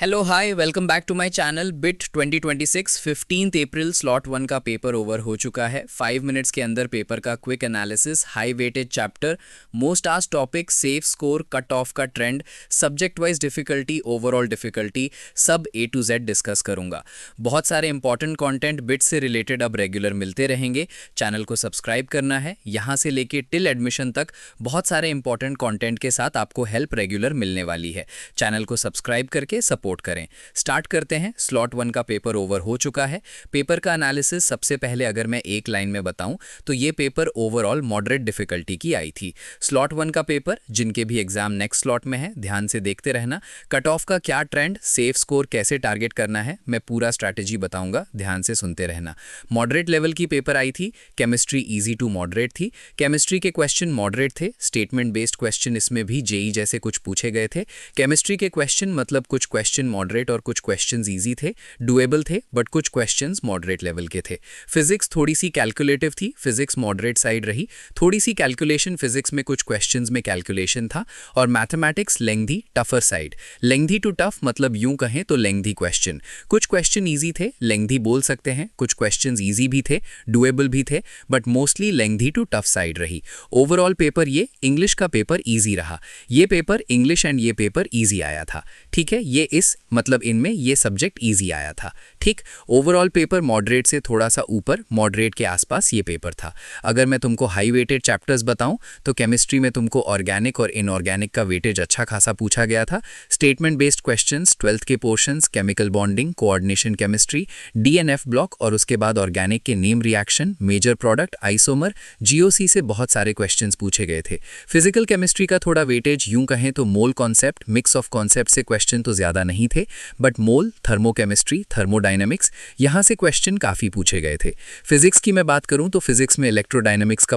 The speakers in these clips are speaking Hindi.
Hello hi welcome back to my channel बिट 2026 15 अप्रैल स्लॉट 1 का पेपर ओवर हो चुका है। 5 मिनट्स के अंदर पेपर का quick analysis, high weightage chapter, most asked topic, safe score, cut off का trend, subject wise difficulty, overall difficulty, सब A to Z डिस्कस करूंगा। बहुत सारे इंपॉर्टेंट कंटेंट बिट से रिलेटेड अब रेगुलर मिलते रहेंगे। चैनल को सब्सक्राइब करना है। यहाँ से लेके टिल एडमिशन तक बहुत सारे इंपॉर्टेंट कंटेंट के साथ आपको हेल्प रेगुलर मिलने वाली है। चैनल को सब्सक्राइब करके सपोर्ट करें। स्टार्ट करते हैं। स्लॉट 1 का पेपर ओवर हो चुका है। पेपर का एनालिसिस सबसे पहले अगर मैं एक लाइन में बताऊं तो ये पेपर ओवरऑल मॉडरेट डिफिकल्टी की आई थी। स्लॉट 1 का पेपर जिनके भी एग्जाम नेक्स्ट स्लॉट में है ध्यान से देखते रहना। कट ऑफ का क्या ट्रेंड, सेफ स्कोर कैसे टारगेट करना है, मैं पूरा स्ट्रैटेजी बताऊंगा, ध्यान से सुनते रहना। मॉडरेट लेवल की पेपर आई थी। केमिस्ट्री इजी टू मॉडरेट थी। केमिस्ट्री के क्वेश्चन मॉडरेट थे। स्टेटमेंट बेस्ड क्वेश्चन इसमें भी जेई जैसे कुछ पूछे गए थे। केमिस्ट्री के क्वेश्चन मतलब कुछ क्वेश्चन मॉडरेट और कुछ क्वेश्चंस इजी थे, डुएबल थे, बट कुछ क्वेश्चंस मॉडरेट लेवल के थे। फिजिक्स थोड़ी सी कैलकुलेटिव थी। फिजिक्स मॉडरेट साइड रही। थोड़ी सी कैलकुलेशन फिजिक्स में, कुछ क्वेश्चंस में कैलकुलेशन था। और mathematics lengthy, tougher side. Lengthy to tough मतलब यूं कहें तो लेंथी क्वेश्चन। कुछ क्वेश्चन इजी थे, लेंथी बोल सकते हैं। कुछ क्वेश्चंस इजी भी थे, डुएबल भी थे, but mostly lengthy to tough side रही। ओवरऑल पेपर ये इंग्लिश का पेपर इजी रहा। ये पेपर इंग्लिश एंड ये पेपर इजी आया था। ठीक है, ये इस मतलब इनमें ये सब्जेक्ट इजी आया था। ठीक, ओवरऑल पेपर मॉडरेट से थोड़ा सा ऊपर, मॉडरेट के आसपास ये पेपर था। अगर मैं तुमको हाई वेटेड चैप्टर्स बताऊं तो केमिस्ट्री में तुमको ऑर्गेनिक और इनऑर्गेनिक का वेटेज अच्छा खासा पूछा गया था। स्टेटमेंट बेस्ड क्वेश्चंस 12th के portions, chemical bonding, coordination chemistry, D and F block और उसके बाद ऑर्गेनिक के name reaction, major product, isomer, GOC से बहुत सारे क्वेश्चंस पूछे गए थे। फिजिकल केमिस्ट्री का थोड़ा वेटेज यूं कहें तो mole concept, mix of concept से क्वेश्चन तो ज्यादा नहीं थे, बट मोल, थर्मोकेमिस्ट्री, थर्मोडायनेमिक्स यहाँ से क्वेश्चन काफ़ी पूछे गए थे। फिजिक्स की मैं बात करूँ तो फिजिक्स में इलेक्ट्रोडायनेमिक्स का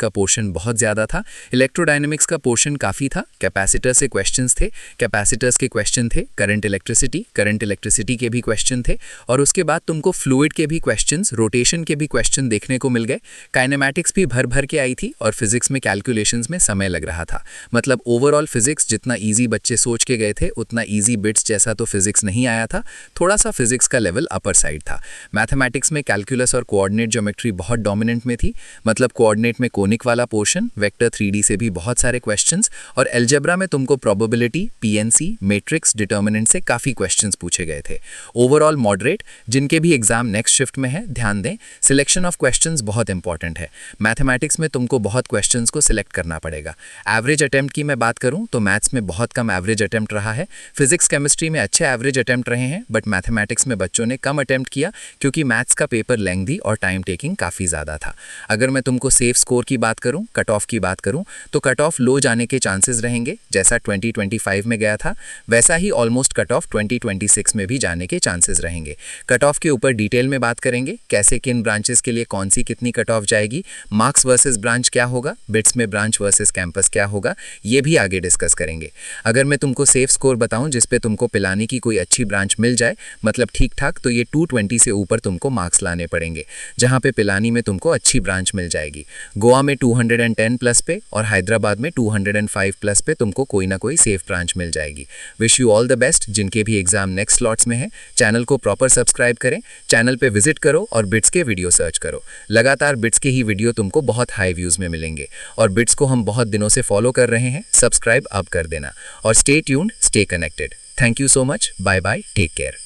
पोर्शन बहुत ज़्यादा था। इलेक्ट्रोडायनेमिक्स का पोर्शन काफ़ी था। कैपेसिटर से क्वेश्चंस थे, कैपेसिटर्स के क्वेश्चन थे। करंट इलेक्ट्रिसिटी के भी क्वेश्चन थे। और उसके बाद तुमको फ्लूइड के भी क्वेश्चंस, रोटेशन के भी क्वेश्चन देखने को मिल गए। काइनेमैटिक्स भी भर भर के आई थी और फिजिक्स में कैलकुलेशंस में समय लग रहा था। मतलब ओवरऑल फिजिक्स जितना ईजी बच्चे सोच के गए थे उतना ईजी बिट्स जैसा तो फिजिक्स नहीं आया था। थोड़ा सा फिजिक्स का लेवल अपर साइड था। मैथमेटिक्स में कैलकुलस और कोऑर्डिनेट ज्योमेट्री बहुत डोमिनेंट में थी। मतलब कोऑर्डिनेट में कोनिक वाला पोर्शन, वेक्टर 3D से भी बहुत सारे क्वेश्चंस, और अलजेब्रा में तुमको प्रोबेबिलिटी, पीएनसी, मैट्रिक्स, डिटर्मिनेंट से काफ़ी क्वेश्चंस पूछे गए थे। Overall moderate. जिनके भी एग्जाम नेक्स्ट शिफ्ट में है ध्यान दें, सिलेक्शन ऑफ क्वेश्चंस बहुत इंपॉर्टेंट है। मैथमेटिक्स में तुमको बहुत क्वेश्चंस को सिलेक्ट करना पड़ेगा। एवरेज अटेम्प्ट की मैं बात करूं तो मैथ्स में बहुत कम एवरेज अटेम्प्ट रहा है। फिजिक्स केमिस्ट्री में अच्छे एवरेज अटेम्प्ट रहे हैं, बट मैथमेटिक्स में बच्चों ने कम अटेम्प्ट किया क्योंकि मैथ्स का पेपर लेंथी और टाइम टेकिंग काफ़ी ज़्यादा था। अगर मैं तुमको सेफ स्कोर की बात करूं, कट ऑफ की बात करूं तो कट ऑफ लो जाने के चांसेस रहेंगे। जैसा 2025 में गया था वैसा ही ऑलमोस्ट कट ऑफ 2026 में भी जाने के चांसेस रहेंगे। कट ऑफ के ऊपर डिटेल में बात करेंगे, कैसे किन ब्रांचेस के लिए कौन सी कितनी कट ऑफ जाएगी, मार्क्स वर्सेस ब्रांच क्या होगा, बिट्स में ब्रांच वर्सेस कैंपस क्या होगा, ये भी आगे डिस्कस करेंगे। अगर मैं तुमको सेफ स्कोर बताऊं जिसपे तुमको पिलानी की कोई अच्छी ब्रांच मिल जाए, मतलब ठीक ठाक, तो ये 220 से ऊपर तुमको मार्क्स लाने पड़ेंगे, जहां पे पिलानी में तुमको अच्छी ब्रांच मिल जाएगी। गोवा में 210 प्लस पे और हैदराबाद में 205 प्लस पे तुमको कोई ना कोई सेफ ब्रांच मिल जाएगी। Wish you all the best जिनके भी एग्जाम नेक्स्ट स्लॉट्स में है। चैनल को प्रॉपर सब्सक्राइब करें, चैनल पे विजिट करो और बिट्स के वीडियो सर्च करो। लगातार बिट्स के ही वीडियो तुमको बहुत हाई व्यूज में मिलेंगे और बिट्स को हम बहुत दिनों से फॉलो कर रहे हैं। सब्सक्राइब अब कर देना और stay tuned, stay connected. Thank you so much, bye bye, take care.